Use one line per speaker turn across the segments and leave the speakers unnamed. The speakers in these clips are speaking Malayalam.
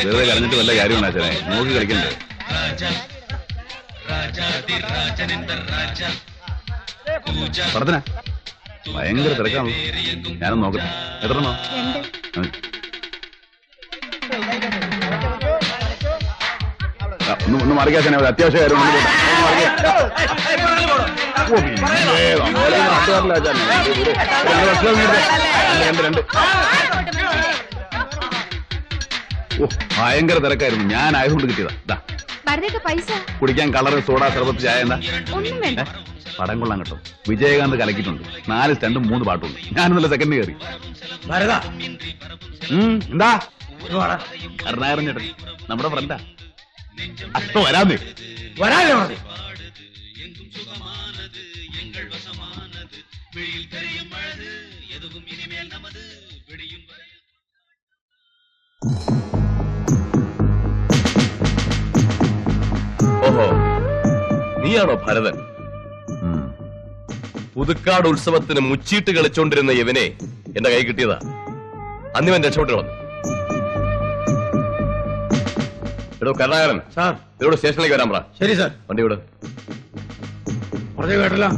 വെറുതെ കളഞ്ഞിട്ട് വല്ല കാര്യമുണ്ട് അച്ഛനെ, നോക്കി കളിക്കണ്ടേ? പടത്തിനാ ഭയങ്കര തിരക്കാണല്ലോ. ഞാനൊന്ന് നോക്കട്ടെ. എത്രണ്ണോ? ഒന്ന് മറിക്കാച്ചനെ, അത്യാവശ്യ കാര്യം. ഭയങ്കര തിരക്കായിരുന്നു. ഞാൻ ആയതുകൊണ്ട് കിട്ടിയതാ.
പൈസ
കുടിക്കാൻ കളറ്, സോഡ, സർബത്ത്, ചായ എന്താ? പടം കൊള്ളാൻ കേട്ടോ. വിജയകാന്ത് കലക്കിയിട്ടുണ്ട്. 4 സ്റ്റണ്ടും 3 പാട്ടുണ്ട്. ഞാനൊന്നല്ല സെക്കൻഡ് കയറി. എന്താ കരുണാകരൻ ചേട്ടൻ നമ്മുടെ ഫ്രണ്ടാ. അപ്പൊ വരാതെ
ഓഹോ, നീയാണോ ഭരതൻ? പുതുക്കാട് ഉത്സവത്തിന് മുച്ചീട്ട് കളിച്ചോണ്ടിരുന്ന ഇവനെ എന്റെ കൈ കിട്ടിയതാ. അന്നിവൻ രക്ഷപ്പെട്ടു വന്നു. എടോ കരുണാകരൻ സാർ, ഇവിടെ സ്റ്റേഷനിലേക്ക് വരാൻ പറ. ശരി സാർ. വണ്ടി ഇവിടെ
പറഞ്ഞു കേട്ടല്ലോ.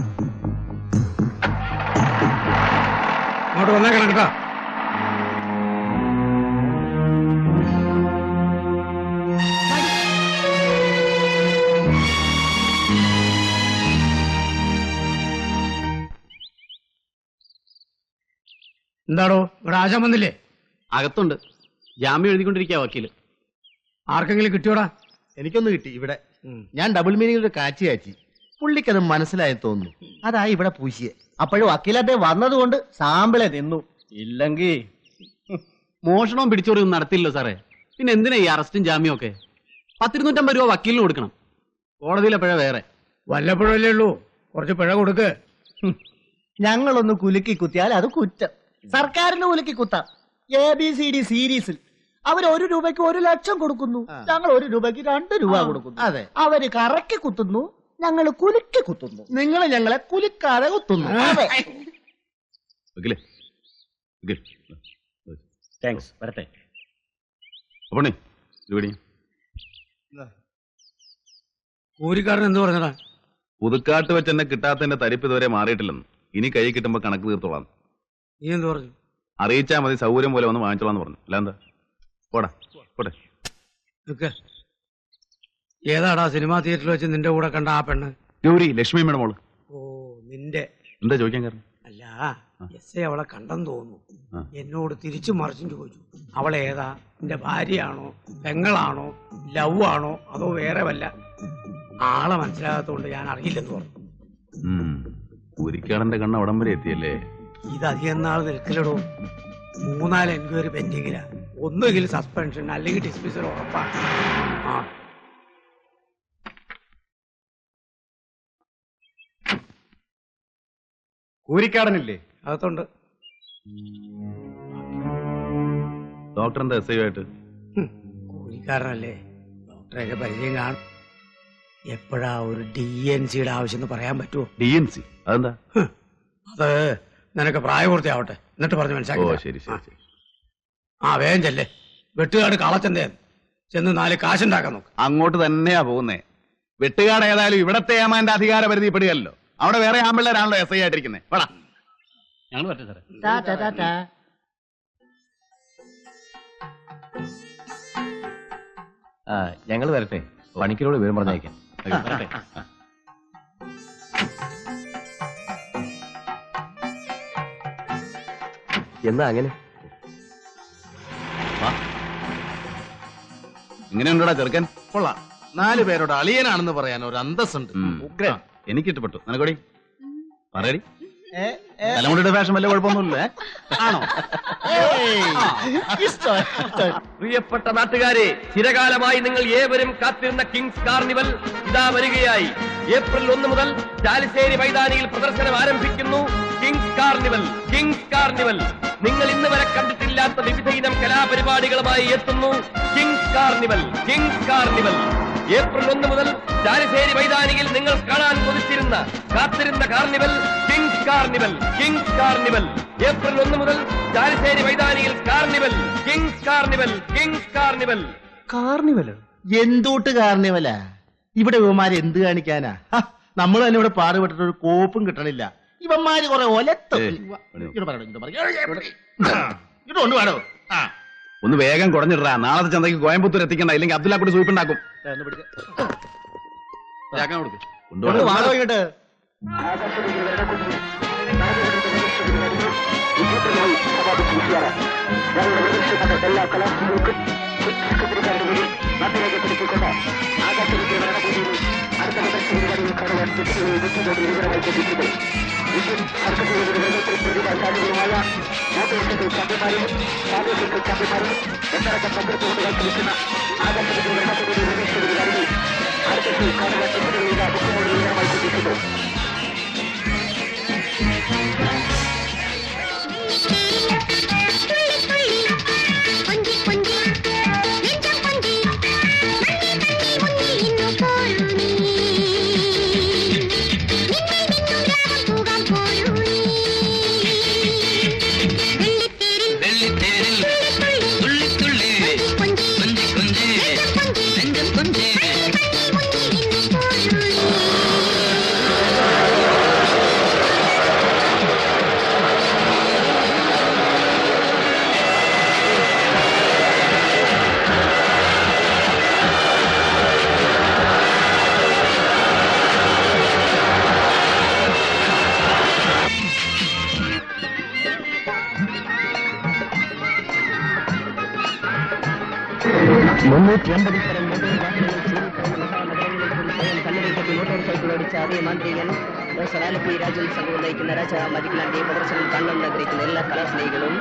അങ്ങോട്ട് വന്നേക്കണം കേട്ടോ. എന്താടോ ഇവിടെ ആശാൻ വന്നില്ലേ?
അകത്തുണ്ട്. ജാമ്യം എഴുതിക്കൊണ്ടിരിക്കുക വക്കീല്.
ആർക്കെങ്കിലും കിട്ടിയോടാ?
എനിക്കൊന്ന് കിട്ടി. ഇവിടെ ഞാൻ ഡബിൾ മീനിങ് ഒരു കാച്ചി. പുള്ളിക്കത് മനസ്സിലായി തോന്നുന്നു. അതായി ഇവിടെ പൂശിയെ. അപ്പോഴും വക്കീലത്തെ വന്നതുകൊണ്ട് സാമ്പിളെ തിന്നു. ഇല്ലെങ്കിൽ
മോഷണവും പിടിച്ചോറിയൊന്നും നടത്തില്ലോ സാറേ. പിന്നെ എന്തിനാ ഈ അറസ്റ്റും ജാമ്യവും ഒക്കെ? 10-250 രൂപ വക്കീലിന് കൊടുക്കണം. കോടതിയിലെ പിഴ വേറെ.
വല്ലപ്പോഴല്ലേ ഉള്ളൂ, കുറച്ച് പിഴ കൊടുക്ക്.
ഞങ്ങളൊന്ന് കുലുക്കി കുത്തിയാൽ അത് കുറ്റം. സർക്കാരിന് കുലുക്കി കുത്താം. ABCD സീരീസിൽ അവർ 1 രൂപയ്ക്ക് 1 ലക്ഷം കൊടുക്കുന്നു. ഞങ്ങൾ 1 രൂപയ്ക്ക് 2 രൂപ കൊടുക്കുന്നു. അതെ, അവര് കറക്കി കുത്തുന്നു, ഞങ്ങൾ കുലുക്കി കുത്തുന്നു. നിങ്ങൾ ഞങ്ങളെ കുലുക്കാതെ കുത്തുന്നു. താങ്ക്സ്. വരട്ടെ.
കൂലിക്കാരൻ എന്ത് പറഞ്ഞടാ?
പുതുക്കാട്ട് വെച്ച് എന്നെ കിട്ടാത്തതിന്റെ തരിപ്പ് ഇതുവരെ മാറിയിട്ടില്ലെന്ന്. ഇനി കൈ കിട്ടുമ്പോ കണക്ക് തീർത്തോളാം.
നീ എന്ത് പറഞ്ഞു?
അറിയിച്ചാൽ മതി, സൗകര്യം പോലെ വന്ന് വാങ്ങിച്ചോളാന്ന് പറഞ്ഞു. അല്ല എന്താ? പോടാ പോട്ടെ.
ഏതാടാ സിനിമാ തിയേറ്ററിൽ വെച്ച് നിന്റെ കൂടെ കണ്ട ആ പെണ്ണ്?
ഗൗരി, ലക്ഷ്മിയുടെ മോള്.
ഓ, നിന്റെ.
എന്താ ചോദിക്കാൻ കാരണം?
അല്ല, എസ് അവളെ കണ്ടെന്ന് തോന്നുന്നു. എന്നോട് തിരിച്ചു മറിച്ചും ചോദിച്ചു. അവളേതാ? നിന്റെ ഭാര്യയാണോ, പെങ്ങളാണോ, ലവ് ആണോ, അതോ വേറെ വല്ല? ആളെ മനസ്സിലാകാത്തോണ്ട് ഞാൻ അറിയില്ലെന്ന് പറഞ്ഞു.
പൂരിക്കാടന്റെ കണ്ണ് അവിടം വരെ എത്തിയല്ലേ?
ഇത് അധികം നാൾ നിൽക്കലടോ. 3-4 എൻക്വയറി പെൻഡിങ്ങിലാ. ഒന്നുകിൽ സസ്പെൻഷൻ അല്ലെങ്കിൽ ഡിസ്മിസൽ ഉറപ്പാണ്.
കൂരിക്കാടനില്ലേ?
അകത്തുണ്ട്.
ഡോക്ടർ എന്താ എസ് ഐ ആയിട്ട്?
കൂലിക്കാരനല്ലേ, ഡോക്ടറെയൊക്കെ പരിചയം കാണും. എപ്പോഴാ ഒരു DNCയുടെ ആവശ്യം എന്ന് പറയാൻ പറ്റുമോ?
DNC അതെന്താ?
അത് നിനക്ക് പ്രായപൂർത്തിയാവട്ടെ, എന്നിട്ട് പറഞ്ഞ് മനസ്സിലാക്കി.
ശരി ശരി.
വേഗം ചെല്ലേ. വെട്ടുകാട് കളച്ചന്തേ ചെന്ന് 4 കാശുണ്ടാക്കാൻ നോക്ക്.
അങ്ങോട്ട് തന്നെയാ പോകുന്നേ. വെട്ടുകാട് ഏതായാലും ഇവിടത്തെ ഏമാന്റെ അധികാര പരിധി പെടുകയല്ലോ. അവിടെ വേറെ ആമ്പിള്ളേരാണല്ലോ എസ് ഐ ആയിട്ടിരിക്കുന്നത്. വേടാ,
ഞങ്ങൾ പറ്റേ സാറേ.
ഞങ്ങൾ വരട്ടെ. പണിക്കരോട് വിവരം പറഞ്ഞയക്കാം. എന്നാ അങ്ങനെ
ഇങ്ങനെയുണ്ടോടാ ചെറുക്കൻ?
കൊള്ളാം. 4 പേരോട് അളിയനാണെന്ന് പറയാൻ ഒരു അന്തസ്സുണ്ട്. ഉഗ്രൻ.
എനിക്ക് ഇഷ്ടപ്പെട്ടു. നിനക്കോടി പറയടി. തലമുടിയുടെ ഫാഷൻ വല്ല കുഴപ്പമൊന്നുമില്ലേ? ആണോ?
പ്രിയപ്പെട്ട നാട്ടുകാരെ, ചിരകാലമായി നിങ്ങൾ ഏവരും കാത്തിരുന്ന കിങ്സ് കാർണിവൽ ഇതാ വരികയായി. ഏപ്രിൽ 1 മുതൽ ചാലിശ്ശേരി മൈതാനിയിൽ പ്രദർശനം ആരംഭിക്കുന്നു. Kings Carnival. കിങ്സ് കാർണിവൽ നിങ്ങൾ ഇന്ന് വരെ കണ്ടിട്ടില്ലാത്ത വിവിധ ഇനം കലാപരിപാടികളുമായി എത്തുന്നു. Kings Carnival. Kings Carnival April 1 മുതൽ ചാലിശ്ശേരി മൈതാനിയിൽ നിങ്ങൾ കാണാൻ കൊതിച്ചിരുന്ന കാത്തിരുന്ന carnival. Kings Carnival. Kings Carnival. April 1 മുതൽ ചാലിശ്ശേരി മൈതാനിയിൽ carnival, Kings Carnival, Kings Carnival.
കാർണിവലോ? എന്തോട്ട് കാർണിവലാ? ഇവിടെ ഇവന്മാര് എന്ത് കാണിക്കാനാ? നമ്മൾ തന്നെ ഇവിടെ പാടുപെട്ടിട്ട് ഒരു കോപ്പും കിട്ടണില്ല. ഇവന്മാര് കുറെ ഒലത്തും.
ഒന്ന് വേഗം കുറഞ്ഞിട്ടാ, നാളത്തെ ചന്തയ്ക്ക് കോയമ്പത്തൂർ എത്തിക്കണ്ട, ഇല്ലെങ്കിൽ അബ്ദുല്ല കൂടി സൂപ്പുണ്ടാക്കും.
വാടോ ഇങ്ങോട്ട്. എല്ലാ കലാശാലകൾക്കും നാട്ടിലേക്ക് പിടിച്ചുകൊണ്ട് ആകാശത്തിന്റെ ഭരണകൂടിയിൽ അടുത്ത പരിപാടികൾ കാണുവാൻ വിവരങ്ങൾ ലഭിക്കുന്നത് പ്രതിഭാശാലികളുമായ മോട്ടിവേഷണൽ ചാമ്പ്യന്മാരും പ്രാദേശിക ചാമ്പ്യന്മാരും എന്നടക്കം പങ്കെടുത്തുകൊണ്ട് കാഴ്ചവെക്കുന്ന ആകാശത്തിന്റെ ഭരണകൂടി നിർദ്ദേശിക്കുന്നതിൽ അടുത്ത കാണുവാൻ ബുക്കുമോട് വിവരമായി ലഭിക്കുന്നു. രാജ്യം സംഘം നയിക്കുന്ന രാജ മതിക്കലാന്റെ പ്രദർശനം കാണാൻ ആഗ്രഹിക്കുന്ന എല്ലാ കലാസ്നേഹികളും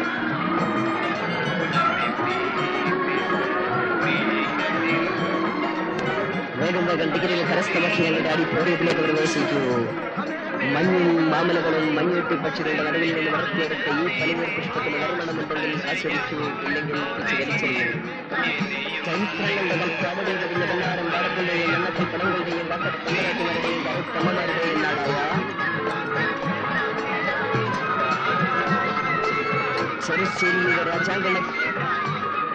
വേഗം വേഗം ഡിഗ്രിയിൽ കരസ്ഥമാക്കി ഞങ്ങളുടെ അടിപ്പോറിയത്തിലേക്ക് പ്രവേശിക്കൂ. മഞ്ഞും മാമലകളും മഞ്ഞുട്ടി പക്ഷികളുടെ നടുവിൽ നിന്ന് വളർത്തിയെടുത്ത ഈ പനിനീർ പുഷ്പത്തിന് നറുമണമുണ്ടെങ്കിൽ ആസ്വദിച്ചു, ഇല്ലെങ്കിൽ വലിച്ചെറിയൂ. ചരിത്രങ്ങളുടെ കൽപ്പാടുകൾ കഴിഞ്ഞ വെള്ളാരം പാടത്തിന്റെയും എണ്ണത്തിൽ പടങ്ങളുടെയും വാക്കത്തമ്മമാരുടെയും കറുത്തമ്മമാരുടെയും നാടായ ചെറുശ്ശേരിയുടെ രാജാങ്കണ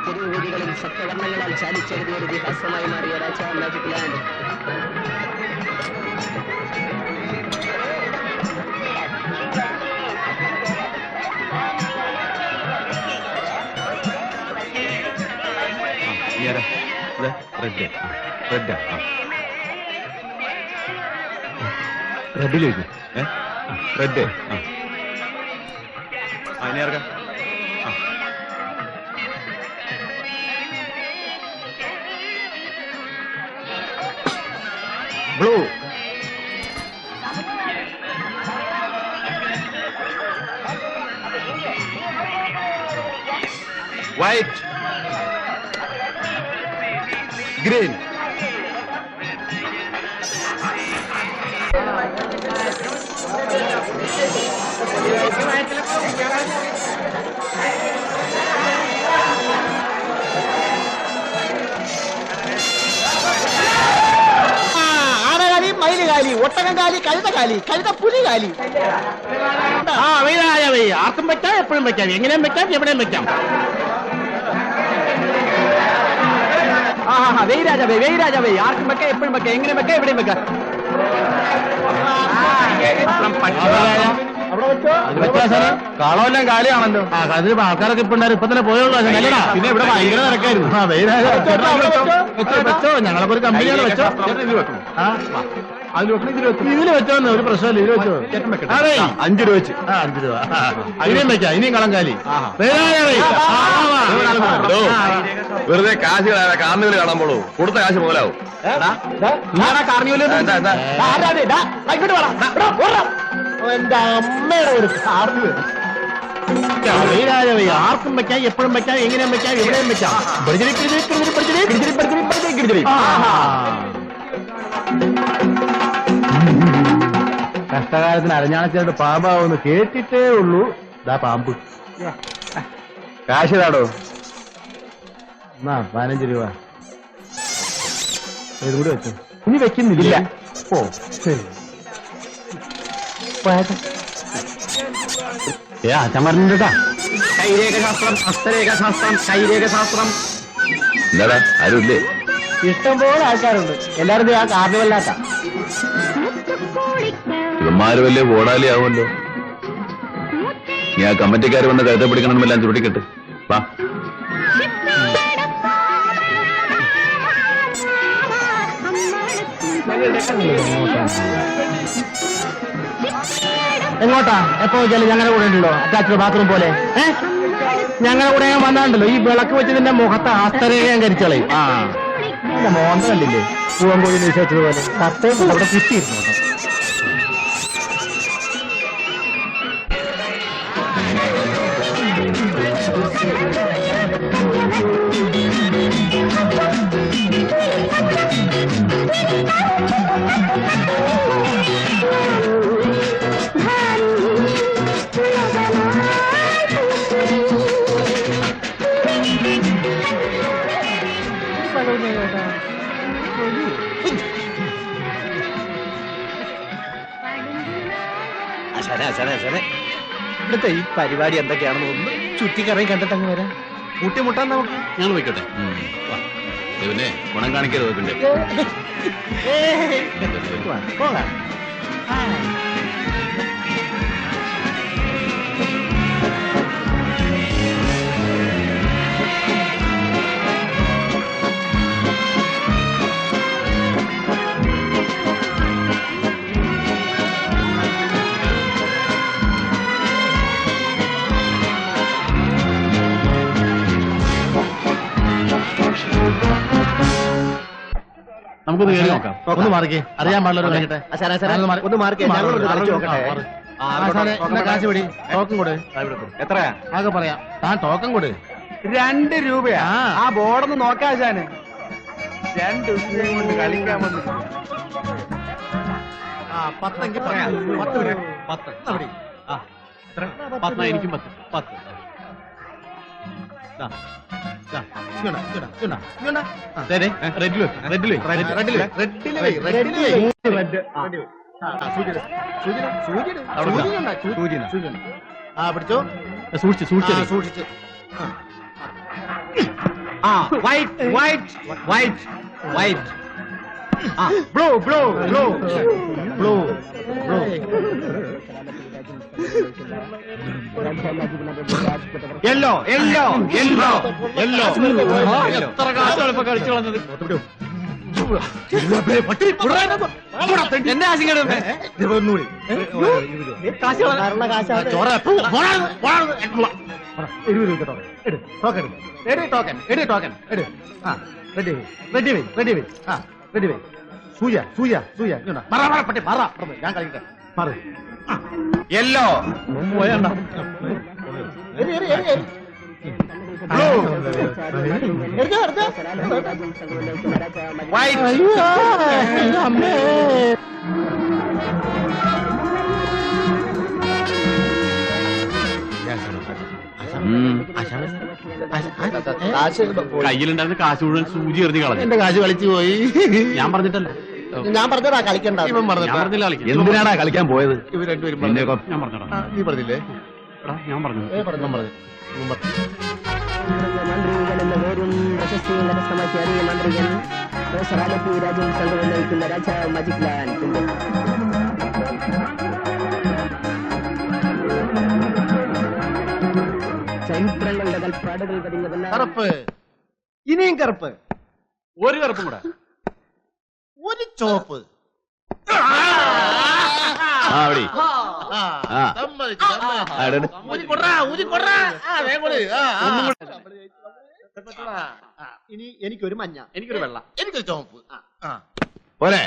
തെരുവേദികളിൽ സപ്തവർണ്ണങ്ങളാൽ ചാലിച്ചെഴുതിയ ഒരു ഇതിഹാസമായി മാറിയ രാജാ മാജിക് ലാൻഡ്.
റെഡിലേക്ക് റെഡ് അതിനെ ഇറക്കാം. ബ്ലൂ വൈറ്റ് ഗ്രീൻ
ആനകാലി, മയിലുകാലി, ഒട്ടകംകാലി, കഴുതകാലി, കഴുതപ്പുലികാലി. ആർക്കും വെക്കാം, എപ്പോഴും വെക്കാം, എങ്ങനെയും വെക്കാം, എവിടെയും വെക്കാം.
വെയ്രാജാവേ വെയ്രാജാവേ, ആർക്കും വെക്കാം, എപ്പോഴും വെക്കാം, എങ്ങനെ വെക്കാം, എവിടെയും വെക്കാം.
കാളമെല്ലാം കാലിയാണല്ലോ.
അതിന് ആൾക്കാരൊക്കെ ഇപ്പൊ ഉണ്ടായിരുന്നു, ഇപ്പൊ തന്നെ പോയുള്ളൂ.
പിന്നെ ഇവിടെ ഭയങ്കര തിരക്കായിരുന്നു.
വെച്ചോ, ഞങ്ങളൊക്കെ ഒരു കമ്പനിയാണ്. വെച്ചോ, ഇതില് വെച്ചോന്ന് ഒരു പ്രശ്നമില്ല. ഇതിൽ വെച്ചോ. അതെ,
5 രൂപ വെച്ച്.
5 രൂപ. ഇനിയും വെക്കാം, ഇനിയും കളങ്കാലി.
വെറുതെ കാശ് കാർണിവൽ കാണാൻ പോളൂ, കൊടുത്ത കാശ് മുതലാവും.
എന്റെ അമ്മയുടെ ഒരു കാർണിവൽ. ആർക്കും വെക്കാം, എപ്പോഴും വെക്കാം, എങ്ങനെയും വെക്കാം, എവിടെയും വെക്കാം. കഷ്ടകാലത്തിന് അരഞ്ഞാണച്ചേട്ട് പാമ്പാവെന്ന് കേട്ടിട്ടേ ഉള്ളൂ. ഇതാ പാമ്പ്.
കാശ് താടോ.
15 രൂപ ഇതും കൂടി വെച്ചു. ഇനി വെക്കുന്നില്ല. ഓ ശരി.
അച്ഛൻ പറഞ്ഞിട്ടാ കൈരേഖാശാസ്ത്രം, ഹസ്തരേഖാശാസ്ത്രം, കൈരേഖാശാസ്ത്രം.
എന്താടാ ആരുമില്ലേ?
ഇഷ്ടംപോലെ ആൾക്കാരുണ്ട്. എല്ലാവരും ആ കാർണിവല്ലാത്ത
ഇവന്മാര് വലിയ ഓടാലി ആവുമല്ലോ. നീ ആ കമ്മിറ്റിക്കാർ വന്ന് കരുത്തെ പിടിക്കണമെന്നെല്ലാം ചുരുട്ടിക്കെട്ട്. വാ.
എങ്ങോട്ടാ? എപ്പോ വെച്ചാലും ഞങ്ങളുടെ കൂടെ ഉണ്ടല്ലോ അറ്റാച്ച്ഡ് ബാത്റൂം പോലെ. ഞങ്ങളുടെ കൂടെ ഞാൻ വന്നാണ്ടല്ലോ ഈ വിളക്ക് വെച്ച് നിന്റെ മുഖത്ത് ആസ്തരയെ ഞാൻ കരിച്ചളയും. എന്റെ മോന്ത കണ്ടില്ലേ പൂവൻകോഴി നിശ്ചയിച്ചതുപോലെ കത്തയും അവിടെ കുത്തിയിരുന്നു. ഇവിടുത്തെ ഈ പരിപാടി എന്തൊക്കെയാണെന്ന് ഒന്ന് ചുറ്റിക്കറങ്ങി കണ്ടിട്ട് അങ്ങ് വരാം. കൂട്ടിമുട്ടാൻ നമുക്ക്.
ഞങ്ങൾ പോയിക്കോട്ടെ.
പിന്നെ ഗുണം കാണിക്കരുത്. പിന്നെ
പോകാം.
നമുക്കൊന്ന് കയറി നോക്കാം. ഒന്ന് മാറിക്കേ. അറിയാൻ പാടില്ല.
ഒന്ന് മാർക്ക്
കാശ് പിടി. ടോക്കൺ കൊടു.
എത്രയാ?
ആകെ പറയാം. താൻ ടോക്കൺ കൊടു.
2 രൂപയാ. ആ ബോർഡൊന്ന് നോക്കാശാന്. 2 രൂപ കൊണ്ട് കളിക്കാൻ വന്നു.
10 എങ്കിൽ പറയാം. 10 എനിക്കും 10.
പിടിച്ചോ.
സൂക്ഷിച്ച്.
വൈറ്റ് ബ്ലൂ യെല്ലോ
എത്ര കാശാണ് ഇപ്പൊ കളിച്ചു കളഞ്ഞത്. എന്നെ ആശങ്ക
ഞാൻ കളിക്കട്ടെ.
യെല്ലോ പോയണ്ട. കയ്യിലുണ്ടായിരുന്ന കാശ് മുഴുവൻ സൂചി എറിഞ്ഞ് കളഞ്ഞു.
എന്റെ കാശ് കളിച്ചു പോയി.
ഞാൻ പറഞ്ഞിട്ടല്ല.
ഞാൻ പറഞ്ഞതാ കളിക്കണ്ട.
ഇവൻ പറഞ്ഞില്ല കളിക്കാൻ.
എന്തിനാടാ കളിക്കാൻ പോയത്?
ഇവർ രണ്ടുപേരും
ഞാൻ പറഞ്ഞടാ.
നീ പറഞ്ഞില്ലേ?
ഞാൻ പറഞ്ഞു.
മന്ത്രികളെന്ന പേരും പ്രശസ്തിയും കരസ്ഥമാക്കി അറിയ മന്ത്രികൾ ആലപ്പി രാജ്യം സംഘം നയിക്കുന്ന രാജാവ് മജിക് ലാൻഡ് ചരിത്രങ്ങളുടെ കൽപ്പാടുകൾ പതിഞ്ഞ
കറുപ്പ്. ഇനിയും കറുപ്പ്.
ഒരു കറുപ്പും കൂടെ.
ഒരു ചോപ്പ്. ഇനി എനിക്കൊരു മഞ്ഞ,
എനിക്കൊരു വെള്ള,
എനിക്കൊരു ചോപ്പ്.
പോരെ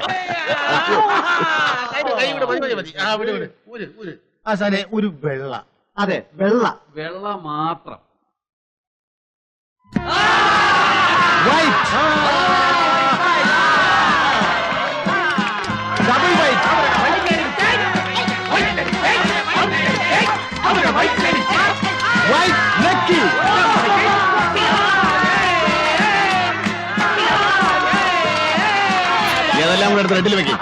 ആശാനെ ഒരു വെള്ള. അതെ വെള്ള.
വെള്ള മാത്രം.
White. Double white. White lucky.
ഏതെല്ലാം കൂടെ എടുത്ത് റെഡിൽ വെക്കും.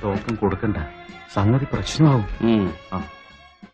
ടോക്കൺ കൊടുക്കണ്ട, സംഗതി പ്രശ്നമാവും.